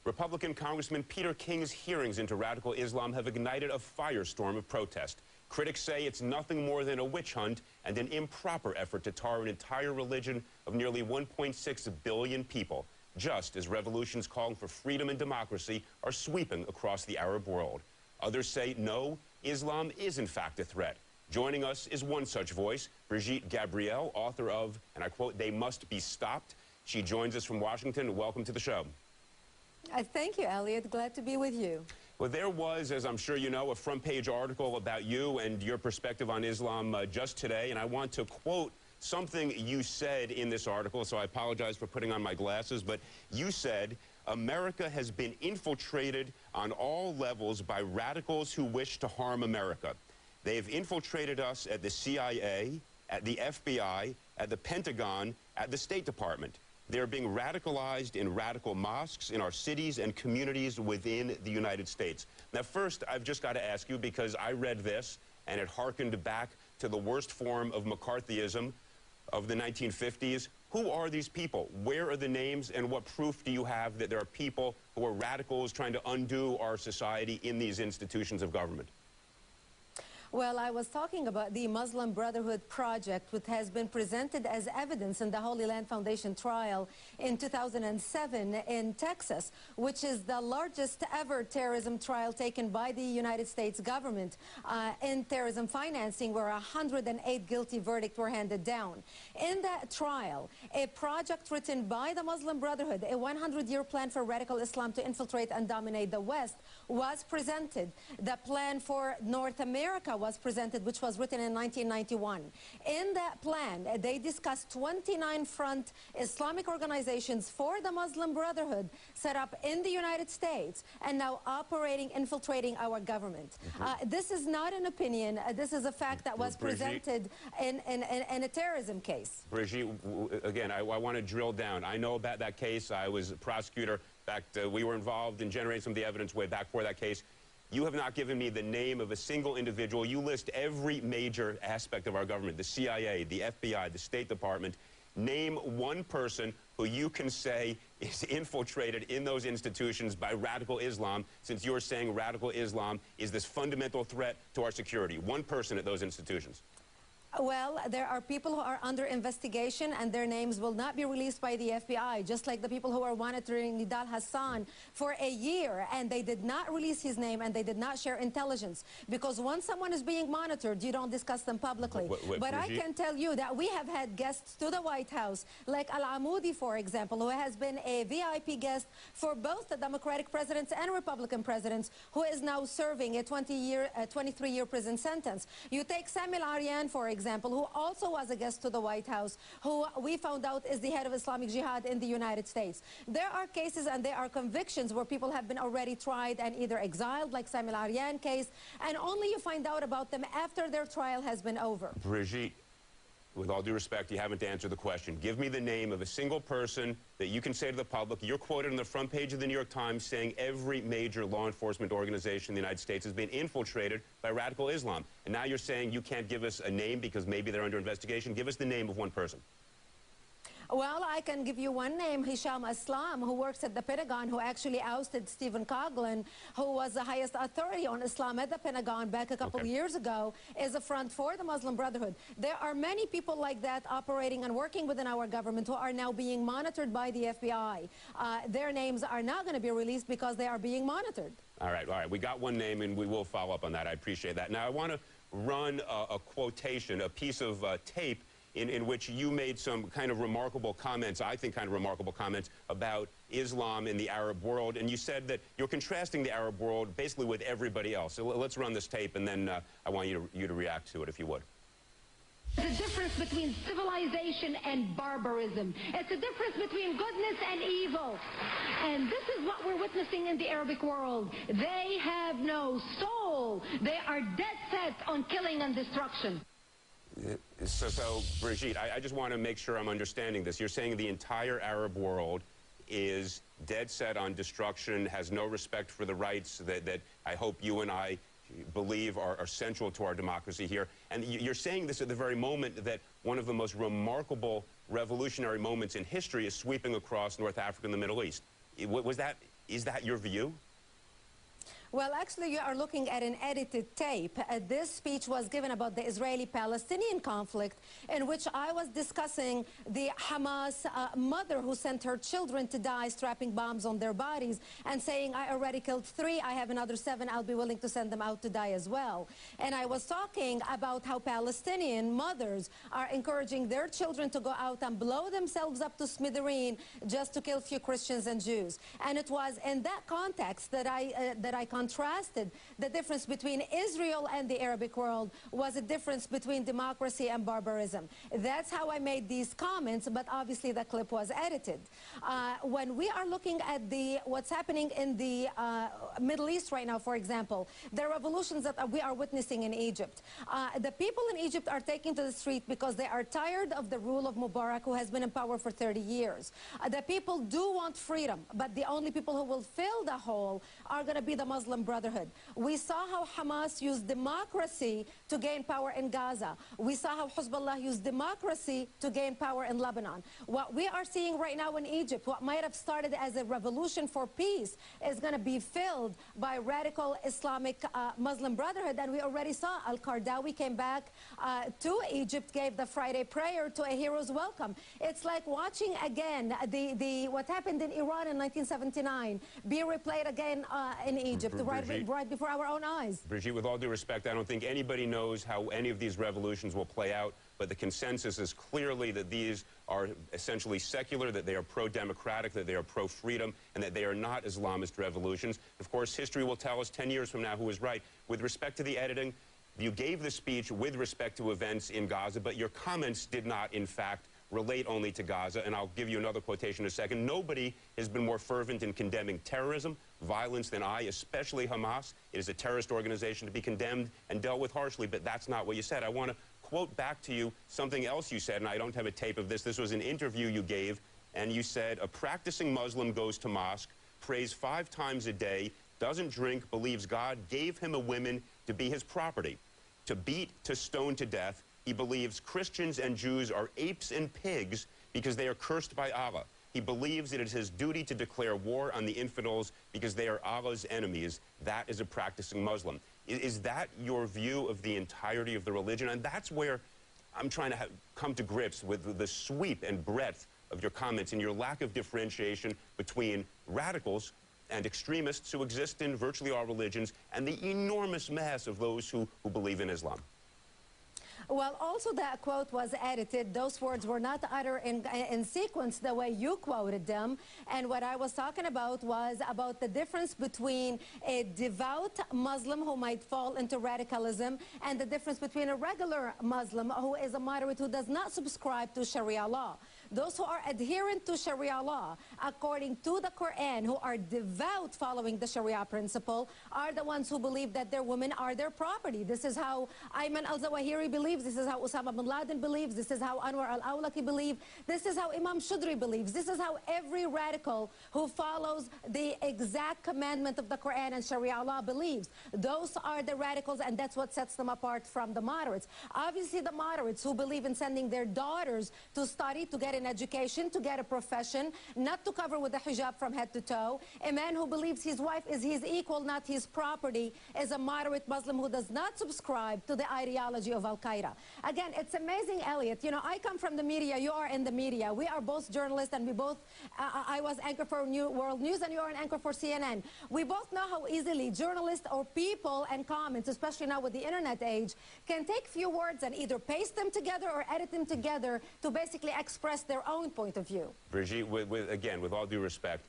Republican Congressman Peter King's hearings into radical Islam have ignited a firestorm of protest. Critics say it's nothing more than a witch hunt and an improper effort to tar an entire religion of nearly 1.6 billion people, just as revolutions calling for freedom and democracy are sweeping across the Arab world. Others say, no, Islam is in fact a threat. Joining us is one such voice, Brigitte Gabriel, author of, and I quote, "They Must Be Stopped." She joins us from Washington. Welcome to the show. Thank you, Elliot. Glad to be with you. Well, there was, as I'm sure you know, a front-page article about you and your perspective on Islam just today, and I want to quote something you said in this article, so I apologize for putting on my glasses, but you said, "America has been infiltrated on all levels by radicals who wish to harm America. They have infiltrated us at the CIA, at the FBI, at the Pentagon, at the State Department. They're being radicalized in radical mosques in our cities and communities within the United States." Now, first, I've just got to ask you, because I read this, and it harkened back to the worst form of McCarthyism of the 1950s. Who are these people? Where are the names, and what proof do you have that there are people who are radicals trying to undo our society in these institutions of government? Well, I was talking about the Muslim Brotherhood Project, which has been presented as evidence in the Holy Land Foundation trial in 2007 in Texas, which is the largest ever terrorism trial taken by the United States government in terrorism financing, where 108 guilty verdicts were handed down. In that trial, a project written by the Muslim Brotherhood, a 100-year plan for radical Islam to infiltrate and dominate the West, was presented. The plan for North America was presented, which was written in 1991. In that plan, they discussed 29 front Islamic organizations for the Muslim Brotherhood set up in the United States and now operating, infiltrating our government. This is not an opinion. This is a fact that was presented in a terrorism case. Brigitte, again, I want to drill down. I know about that case. I was a prosecutor. In fact, we were involved in generating some of the evidence way back for that case. You have not given me the name of a single individual. You list every major aspect of our government, the CIA, the FBI, the State Department. Name one person who you can say is infiltrated in those institutions by radical Islam, since you're saying radical Islam is this fundamental threat to our security. One person at those institutions. Well, there are people who are under investigation, and their names will not be released by the FBI, just like the people who are monitoring Nidal Hassan for a year, and they did not release his name, and they did not share intelligence, because once someone is being monitored, you don't discuss them publicly. But I can tell you that we have had guests to the White House, like Al-Amoudi, for example, who has been a VIP guest for both the Democratic presidents and Republican presidents, who is now serving a 23-year prison sentence. You take Samuel Aryan, for example, who also was a guest to the White House, who we found out is the head of Islamic Jihad in the United States. There are cases and there are convictions where people have been already tried and either exiled, like Samuel Aryan case, and only you find out about them after their trial has been over. Brigitte, with all due respect, you haven't answered the question. Give me the name of a single person that you can say to the public. You're quoted on the front page of the New York Times saying every major law enforcement organization in the United States has been infiltrated by radical Islam. And now you're saying you can't give us a name because maybe they're under investigation. Give us the name of one person. Well, I can give you one name, Hisham Aslam, who works at the Pentagon, who actually ousted Stephen Coughlin, who was the highest authority on Islam at the Pentagon back a couple of years ago, is a front for the Muslim Brotherhood. There are many people like that operating and working within our government who are now being monitored by the FBI. Their names are not going to be released because they are being monitored. All right. We got one name, and we will follow up on that. I appreciate that. Now, I want to run a quotation, a piece of tape in which you made some kind of remarkable comments, I think kind of remarkable comments, about Islam in the Arab world. And you said that you're contrasting the Arab world basically with everybody else. So let's run this tape, and then I want you to react to it, if you would. The difference between civilization and barbarism. It's a difference between goodness and evil. And this is what we're witnessing in the Arabic world. They have no soul. They are dead set on killing and destruction. So Brigitte, I just want to make sure I'm understanding this. You're saying the entire Arab world is dead set on destruction, has no respect for the rights that I hope you and I believe are central to our democracy here. And you're saying this at the very moment that one of the most remarkable revolutionary moments in history is sweeping across North Africa and the Middle East. Was that Is that your view? Well, actually, you are looking at an edited tape. This speech was given about the Israeli-Palestinian conflict, in which I was discussing the Hamas mother who sent her children to die, strapping bombs on their bodies, and saying, I already killed 3, I have another 7, I'll be willing to send them out to die as well. And I was talking about how Palestinian mothers are encouraging their children to go out and blow themselves up to smithereen just to kill a few Christians and Jews. And it was in that context that I contrasted the difference between Israel and the Arabic world was a difference between democracy and barbarism. That's how I made these comments, but obviously the clip was edited. When we are looking at what's happening in the Middle East right now, for example, the revolutions that we are witnessing in Egypt, the people in Egypt are taking to the street because they are tired of the rule of Mubarak, who has been in power for 30 years. The people do want freedom, but the only people who will fill the hole are going to be the Muslim Brotherhood. We saw how Hamas used democracy to gain power in Gaza. We saw how Hezbollah used democracy to gain power in Lebanon. What we are seeing right now in Egypt, what might have started as a revolution for peace, is going to be filled by radical Islamic Muslim Brotherhood. And we already saw Al-Qaradawi came back to Egypt, gave the Friday prayer to a hero's welcome. It's like watching again what happened in Iran in 1979 be replayed again in Egypt. Right before our own eyes. Brigitte, with all due respect, I don't think anybody knows how any of these revolutions will play out, but the consensus is clearly that these are essentially secular, that they are pro-democratic, that they are pro-freedom, and that they are not Islamist revolutions. Of course, history will tell us 10 years from now who is right. With respect to the editing, you gave the speech with respect to events in Gaza, but your comments did not, in fact, relate only to Gaza, and I'll give you another quotation in a second. Nobody has been more fervent in condemning terrorism, violence than I, especially Hamas. It is a terrorist organization to be condemned and dealt with harshly, but that's not what you said. I want to quote back to you something else you said, and I don't have a tape of this. This was an interview you gave, and you said, a practicing Muslim goes to mosque, prays 5 times a day, doesn't drink, believes God gave him a woman to be his property, to beat, to stone to death. He believes Christians and Jews are apes and pigs because they are cursed by Allah. He believes it is his duty to declare war on the infidels because they are Allah's enemies. That is a practicing Muslim. Is that your view of the entirety of the religion? And that's where I'm trying to come to grips with the sweep and breadth of your comments and your lack of differentiation between radicals and extremists who exist in virtually all religions and the enormous mass of those who believe in Islam. Well, also that quote was edited. Those words were not uttered in sequence the way you quoted them. And what I was talking about was about the difference between a devout Muslim who might fall into radicalism and the difference between a regular Muslim who is a moderate who does not subscribe to Sharia law. Those who are adherent to Sharia law, according to the Quran, who are devout following the Sharia principle, are the ones who believe that their women are their property. This is how Ayman al-Zawahiri believes. This is how Osama bin Laden believes. This is how Anwar al-Awlaki believes. This is how Imam Shudri believes. This is how every radical who follows the exact commandment of the Quran and Sharia law believes. Those are the radicals, and that's what sets them apart from the moderates. Obviously, the moderates who believe in sending their daughters to study, to get an education, to get a profession, not to cover with the hijab from head to toe. A man who believes his wife is his equal, not his property, is a moderate Muslim who does not subscribe to the ideology of Al-Qaeda. Again, it's amazing, Elliot. You know, I come from the media, you are in the media. We are both journalists, and we both, I was anchor for World News, and you are an anchor for CNN. We both know how easily journalists or people and comments, especially now with the internet age, can take few words and either paste them together or edit them together to basically express their own point of view. Brigitte, again, with all due respect,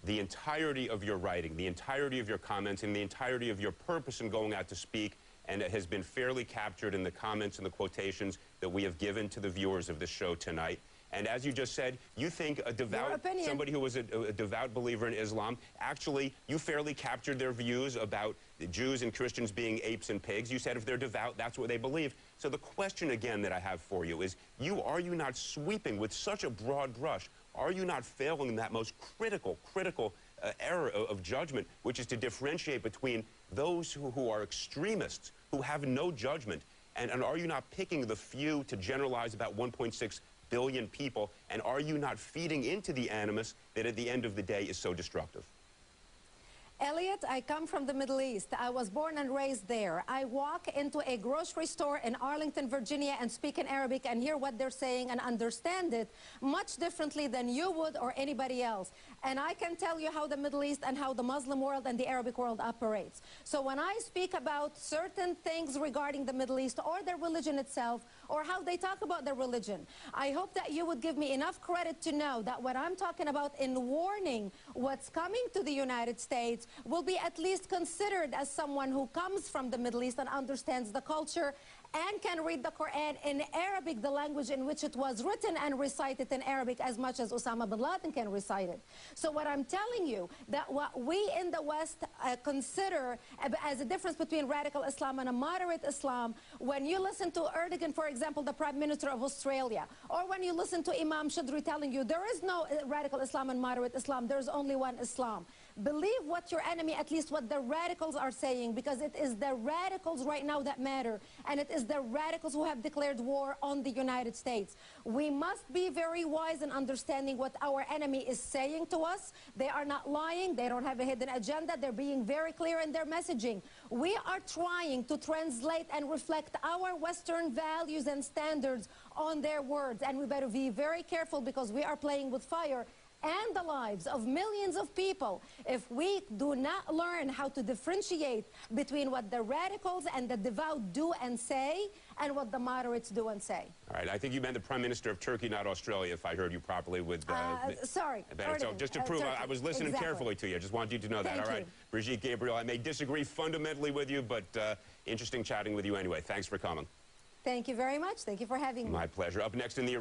the entirety of your writing, the entirety of your comments, and the entirety of your purpose in going out to speak, and it has been fairly captured in the comments and the quotations that we have given to the viewers of this show tonight. And as you just said, you think a devout, somebody who was a devout believer in Islam, actually, you fairly captured their views about the Jews and Christians being apes and pigs. You said if they're devout, that's what they believe. So the question again that I have for you is, are you not sweeping with such a broad brush? Are you not failing in that most critical error of judgment, which is to differentiate between those who are extremists, who have no judgment, and are you not picking the few to generalize about 1.6 billion people, and are you not feeding into the animus that at the end of the day is so destructive? Elliot, I come from the Middle East. I was born and raised there. I walk into a grocery store in Arlington, Virginia, and speak in Arabic and hear what they're saying and understand it much differently than you would or anybody else. And I can tell you how the Middle East and how the Muslim world and the Arabic world operates. So when I speak about certain things regarding the Middle East or their religion itself or how they talk about their religion, I hope that you would give me enough credit to know that what I'm talking about in warning what's coming to the United States will be at least considered as someone who comes from the Middle East and understands the culture and can read the Quran in Arabic, the language in which it was written, and recite it in Arabic as much as Osama bin Laden can recite it. So what I'm telling you, that what we in the West consider as a difference between radical Islam and a moderate Islam, when you listen to Erdogan, for example, the Prime Minister of Australia, or when you listen to Imam Shidri telling you there is no radical Islam and moderate Islam, there's only one Islam. Believe what your enemy, at least what the radicals are saying, because it is the radicals right now that matter, and it is the radicals who have declared war on the United States. We must be very wise in understanding what our enemy is saying to us. They are not lying. They don't have a hidden agenda. They're being very clear in their messaging. We are trying to translate and reflect our Western values and standards on their words, and we better be very careful because we are playing with fire and the lives of millions of people if we do not learn how to differentiate between what the radicals and the devout do and say and what the moderates do and say. All right, I think you meant the Prime Minister of Turkey, not Australia, if I heard you properly. With sorry. So just to prove, I was listening carefully to you. I just wanted you to know that. All right, Brigitte Gabriel, I may disagree fundamentally with you, but interesting chatting with you anyway. Thanks for coming. Thank you very much. Thank you for having me. My pleasure. Up next in the